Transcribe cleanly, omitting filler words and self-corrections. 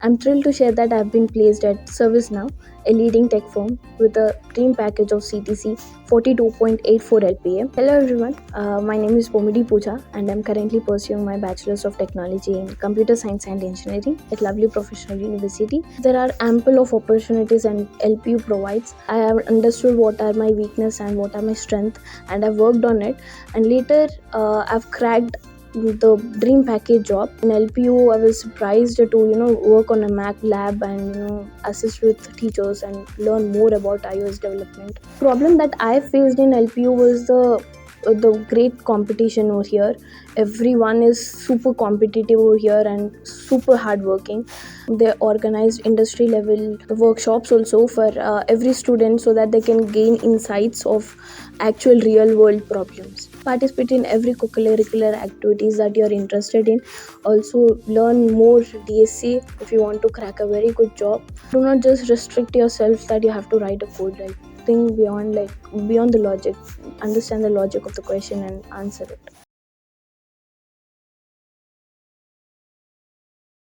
I'm thrilled to share that I've been placed at ServiceNow, a leading tech firm with a dream package of CTC 42.84 LPA. Hello everyone, my name is Pooja and I'm currently pursuing my Bachelor's of Technology in Computer Science and Engineering at Lovely Professional University. There are ample of opportunities and LPU provides. I have understood what are my weaknesses and what are my strengths, and I've worked on it, and later I've cracked the dream package job in LPU. I was surprised to work on a Mac lab and assist with teachers and learn more about iOS development. Problem that I faced in LPU was the great competition over here. Everyone is super competitive over here and super hardworking. They organized industry level workshops also for every student so that they can gain insights of actual real world problems. Participate in every co-curricular activities that you're interested in. Also learn more DSC if you want to crack a very good job. Do not just restrict yourself that you have to write a code. Like, think beyond the logic, understand the logic of the question and answer it.